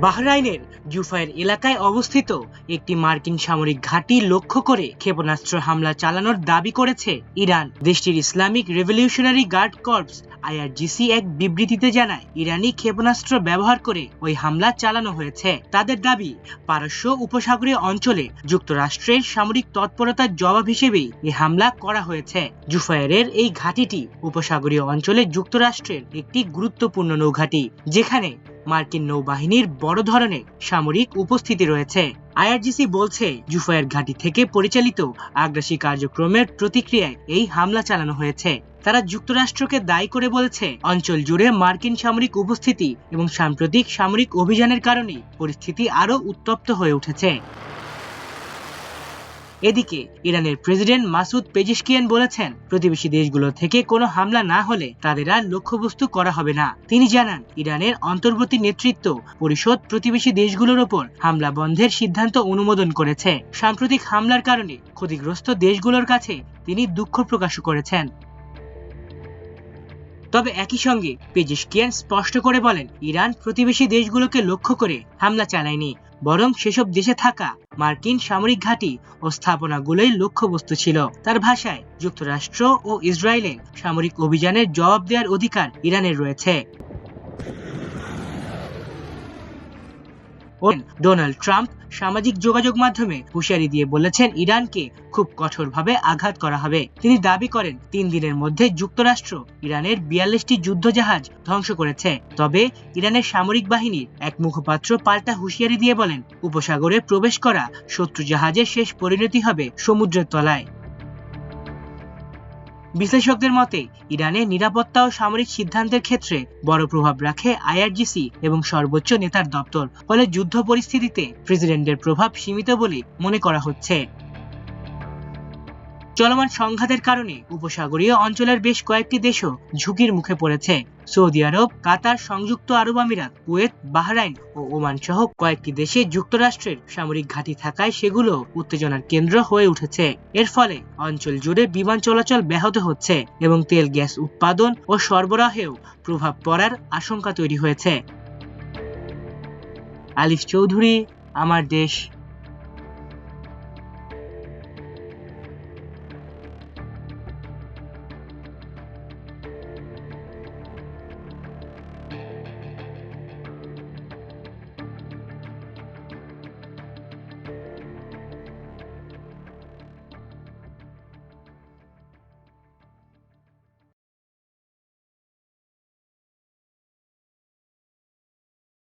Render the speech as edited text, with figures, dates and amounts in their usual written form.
বাহরাইনের জুফায়ের এলাকায় অবস্থিত একটি মার্কিন সামরিক ঘাঁটি লক্ষ্য করে ক্ষেপণাস্ত্র হামলা চালানোর দাবি করেছে ইরান। দেশটির Islamic revolutionary guard corps IRGC এক বিবৃতিতে জানায়, ইরানি ক্ষেপণাস্ত্র ব্যবহার করে ওই হামলা চালানো হয়েছে। তাদের দাবি, পারস্য উপসাগরীয় অঞ্চলে যুক্তরাষ্ট্রের সামরিক তৎপরতার জবাব হিসেবেই এই হামলা করা হয়েছে। জুফায়েরের এই ঘাঁটিটি উপসাগরীয় অঞ্চলে যুক্তরাষ্ট্রের একটি গুরুত্বপূর্ণ নৌঘাঁটি, যেখানে মার্কিন নৌবাহিনীর বড় ধরনের সামরিক উপস্থিতি রয়েছে। IRGC বলছে, জুফায়ের ঘাঁটি থেকে পরিচালিত আগ্রাসী কার্যক্রমের প্রতিক্রিয়ায় এই হামলা চালানো হয়েছে। তারা যুক্তরাষ্ট্রকে দায়ী করে বলেছে, অঞ্চল জুড়ে মার্কিন সামরিক উপস্থিতি এবং সাম্প্রতিক সামরিক অভিযানের কারণে পরিস্থিতি আরও উত্তপ্ত হয়ে উঠেছে। এদিকে ইরানের প্রেসিডেন্ট মাসুদ পেজেশকিয়ান বলেছেন, প্রতিবেশী দেশগুলো থেকে কোনো হামলা না হলে তাদের আর লক্ষ্যবস্তু করা হবে না। তিনি জানান, ইরানের অন্তর্বর্তী নেতৃত্ব পরিষদ প্রতিবেশী দেশগুলোর ওপর হামলা বন্ধের সিদ্ধান্ত অনুমোদন করেছে। সাম্প্রতিক হামলার কারণে ক্ষতিগ্রস্ত দেশগুলোর কাছে তিনি দুঃখ প্রকাশ করেছেন। তবে একই সঙ্গে পেজেশকিয়ান স্পষ্ট করে বলেন, ইরান প্রতিবেশী দেশগুলোকে লক্ষ্য করে হামলা চালায়নি, বরং সেসব দেশে থাকা মার্কিন সামরিক ঘাঁটি ও স্থাপনাগুলোই লক্ষ্যবস্তু ছিল। তার ভাষায়, যুক্তরাষ্ট্র ও ইসরায়েলের সামরিক অভিযানের জবাব দেওয়ার অধিকার ইরানের রয়েছে। ডোনাল্ড ট্রাম্প সামাজিক যোগাযোগ মাধ্যমে হুঁশিয়ারি দিয়ে বলেছেন, ইরানকে খুব কঠোরভাবে আঘাত করা হবে। তিনি দাবি করেন, 3 দিনের মধ্যে যুক্তরাষ্ট্র ইরানের 42টি যুদ্ধজাহাজ ধ্বংস করেছে। তবে ইরানের সামরিক বাহিনীর এক মুখপাত্র পাল্টা হুঁশিয়ারি দিয়ে বলেন, উপসাগরে প্রবেশ করা শত্রু জাহাজের শেষ পরিণতি হবে সমুদ্রের তলায়। বিশ্লেষকদের মতে, ইরানের নিরাপত্তা ও সামরিক সিদ্ধান্তের ক্ষেত্রে বড় প্রভাব রাখে IRGC এবং সর্বোচ্চ নেতার দপ্তর। ফলে যুদ্ধ পরিস্থিতিতে প্রেসিডেন্টের প্রভাব সীমিত বলে মনে করা হচ্ছে। চলমান সংঘাতের কারণে উপসাগরীয় অঞ্চলের বেশ কয়েকটি দেশও ঝুঁকির মুখে পড়েছে। সৌদি আরব, কাতার, সংযুক্ত আরব আমিরাত, কুয়েত, বাহরাইন ও ওমান সহ কয়েকটি দেশে যুক্তরাষ্ট্রের সামরিক ঘাঁটি থাকায় সেগুলো উত্তেজনার কেন্দ্র হয়ে উঠেছে। এর ফলে অঞ্চল জুড়ে বিমান চলাচল ব্যাহত হচ্ছে এবং তেল গ্যাস উৎপাদন ও সরবরাহেও প্রভাব পড়ার আশঙ্কা তৈরি হয়েছে। আলিফ চৌধুরী, আমার দেশ।